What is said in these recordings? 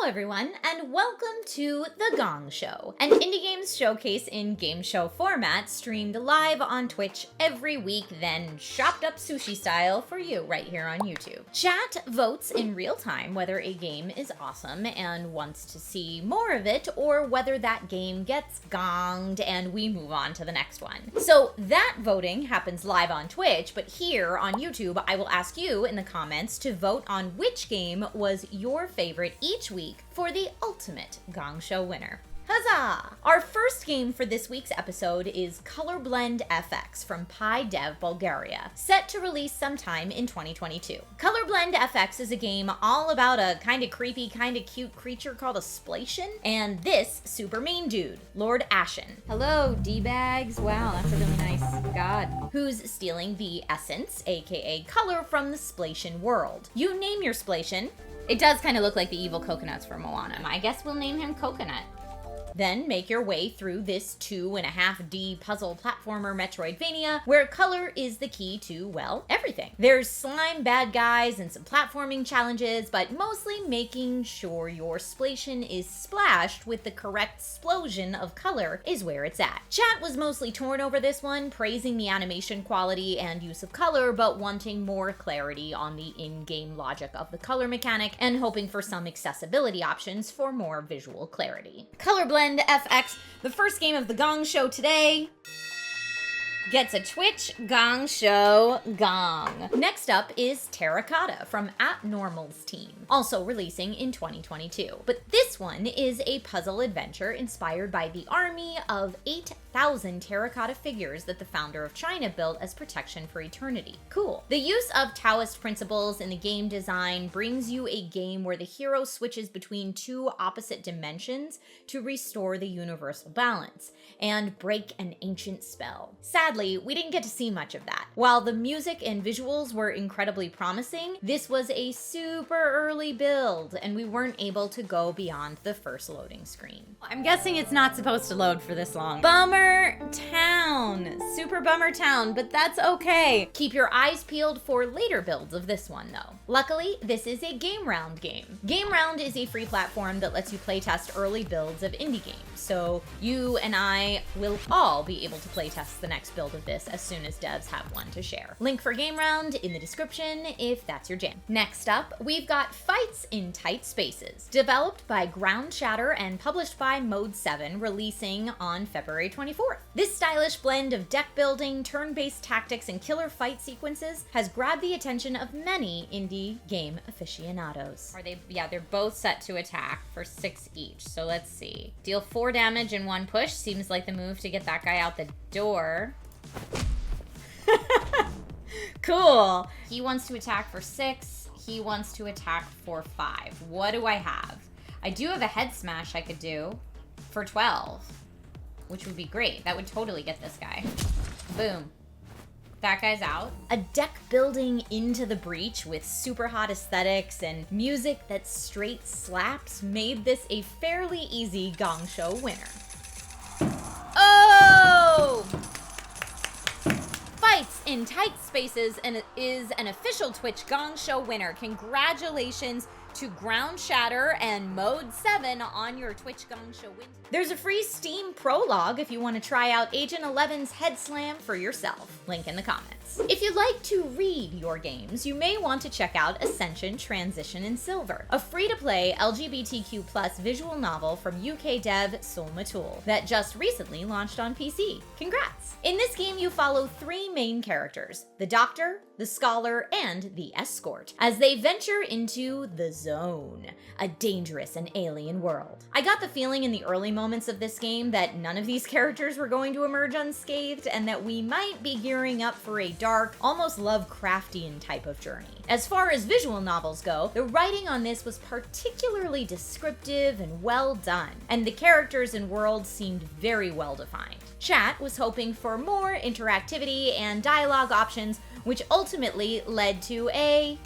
Hello everyone, and welcome to The Gong Show, an indie games showcase in game show format streamed live on Twitch every week, then chopped up sushi style for you right here on YouTube. Chat votes in real time whether a game is awesome and wants to see more of it, or whether that game gets gonged and we move on to the next one. So that voting happens live on Twitch, but here on YouTube, I will ask you in the comments to vote on which game was your favorite each week for the ultimate Gong Show winner. Huzzah! Our first game for this week's episode is ColorBlend FX from PyDev Bulgaria, set to release sometime in 2022. ColorBlend FX is a game all about a kinda creepy, kinda cute creature called a Splation, and this super mean dude, Lord Ashen. Hello, D-bags. Wow, that's a really nice god. Who's stealing the essence, aka color, from the Splation world. You name your Splation. It does kind of look like the evil coconuts from Moana. I guess we'll name him Coconut. Then make your way through this 2.5D puzzle platformer Metroidvania, where color is the key to, well, everything. There's slime bad guys and some platforming challenges, but mostly making sure your Splation is splashed with the correct splosion of color is where it's at. Chat was mostly torn over this one, praising the animation quality and use of color, but wanting more clarity on the in-game logic of the color mechanic and hoping for some accessibility options for more visual clarity. ColorBlend FX, the first game of the Gong Show today, gets a Twitch Gong Show Gong. Next up is Terracotta from @Normal's team, also releasing in 2022. But this one is a puzzle adventure inspired by the army of 8,000 terracotta figures that the founder of China built as protection for eternity. Cool. The use of Taoist principles in the game design brings you a game where the hero switches between two opposite dimensions to restore the universal balance and break an ancient spell. Sadly, we didn't get to see much of that. While the music and visuals were incredibly promising, this was a super early build, and we weren't able to go beyond the first loading screen. I'm guessing it's not supposed to load for this long. Bummer town. Super bummer town, but that's okay. Keep your eyes peeled for later builds of this one, though. Luckily, this is a Game Round game. Game Round is a free platform that lets you playtest early builds of indie games, so you and I will all be able to playtest the next build of this as soon as devs have one to share. Link for Game Round in the description if that's your jam. Next up, we've got Fights in Tight Spaces, developed by Ground Shatter and published by Mode 7, releasing on February 24th. This stylish blend of deck building, turn-based tactics, and killer fight sequences has grabbed the attention of many indie game aficionados. They're both set to attack for 6 each, so let's see. Deal 4 damage in one push, seems like the move to get that guy out the door. Cool. He wants to attack for 6. He wants to attack for 5. What do I have? I do have a head smash I could do for 12, which would be great. That would totally get this guy. Boom. That guy's out. A deck building into the breach with super hot aesthetics and music that straight slaps made this a fairly easy Gong Show winner. Oh! Fights in Tight Spaces and is an official Twitch Gong Show winner. Congratulations to Ground Shatter and Mode 7 on your Twitch Gong Show win. There's a free Steam prologue if you want to try out Agent 11's Head Slam for yourself. Link in the comments. If you'd like to read your games, you may want to check out Ascension Transition in Silver, a free-to-play LGBTQ+ visual novel from UK dev Solmatul that just recently launched on PC. Congrats! In this game, you follow 3 main characters, the Doctor, the Scholar, and the Escort, as they venture into the Zone, a dangerous and alien world. I got the feeling in the early moments of this game that none of these characters were going to emerge unscathed, and that we might be gearing up for a dark, almost Lovecraftian type of journey. As far as visual novels go, the writing on this was particularly descriptive and well done, and the characters and worlds seemed very well defined. Chat was hoping for more interactivity and dialogue options, which ultimately led to a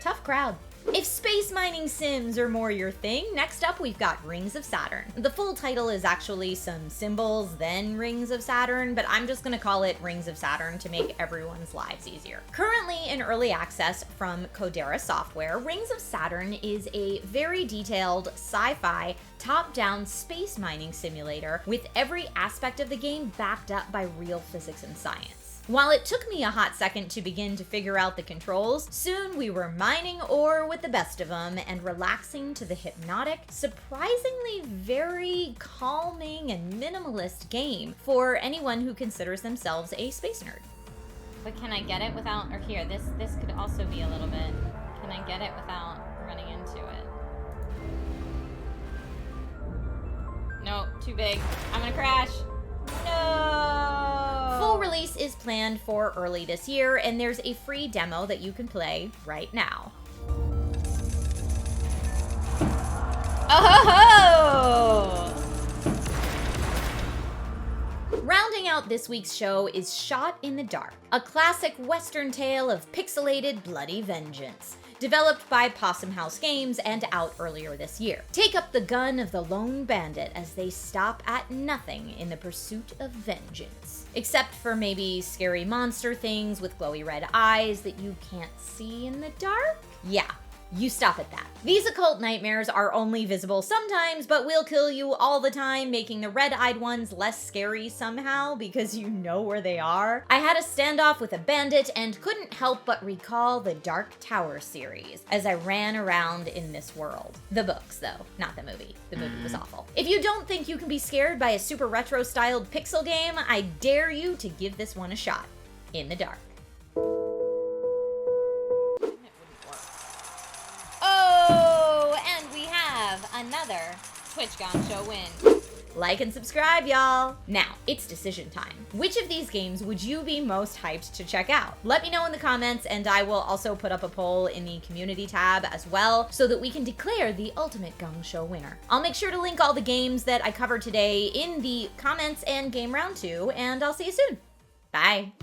tough crowd. If space mining sims are more your thing, next up we've got Rings of Saturn. The full title is actually Some Symbols, then Rings of Saturn, but I'm just gonna call it Rings of Saturn to make everyone's lives easier. Currently in early access from Codera Software, Rings of Saturn is a very detailed sci-fi top-down space mining simulator with every aspect of the game backed up by real physics and science. While it took me a hot second to begin to figure out the controls, soon we were mining ore with the best of them and relaxing to the hypnotic, surprisingly very calming and minimalist game for anyone who considers themselves a space nerd. But can I get it without, or here, this could also be a little bit, can I get it without running into it? No, too big. I'm gonna crash. No! Full release is planned for early this year, and there's a free demo that you can play right now. Oh! Rounding out this week's show is Shot in the Dark, a classic Western tale of pixelated bloody vengeance. Developed by Possum House Games and out earlier this year. Take up the gun of the lone bandit as they stop at nothing in the pursuit of vengeance. Except for maybe scary monster things with glowy red eyes that you can't see in the dark? Yeah. You stop at that. These occult nightmares are only visible sometimes, but will kill you all the time, making the red-eyed ones less scary somehow because you know where they are. I had a standoff with a bandit and couldn't help but recall the Dark Tower series as I ran around in this world. The books, though, not the movie. The movie was awful. If you don't think you can be scared by a super retro-styled pixel game, I dare you to give this one a shot. In the Dark. Another Twitch Gong Show win. Like and subscribe, y'all. Now, it's decision time. Which of these games would you be most hyped to check out? Let me know in the comments, and I will also put up a poll in the community tab as well so that we can declare the ultimate Gong Show winner. I'll make sure to link all the games that I covered today in the comments and Game Round 2, and I'll see you soon. Bye.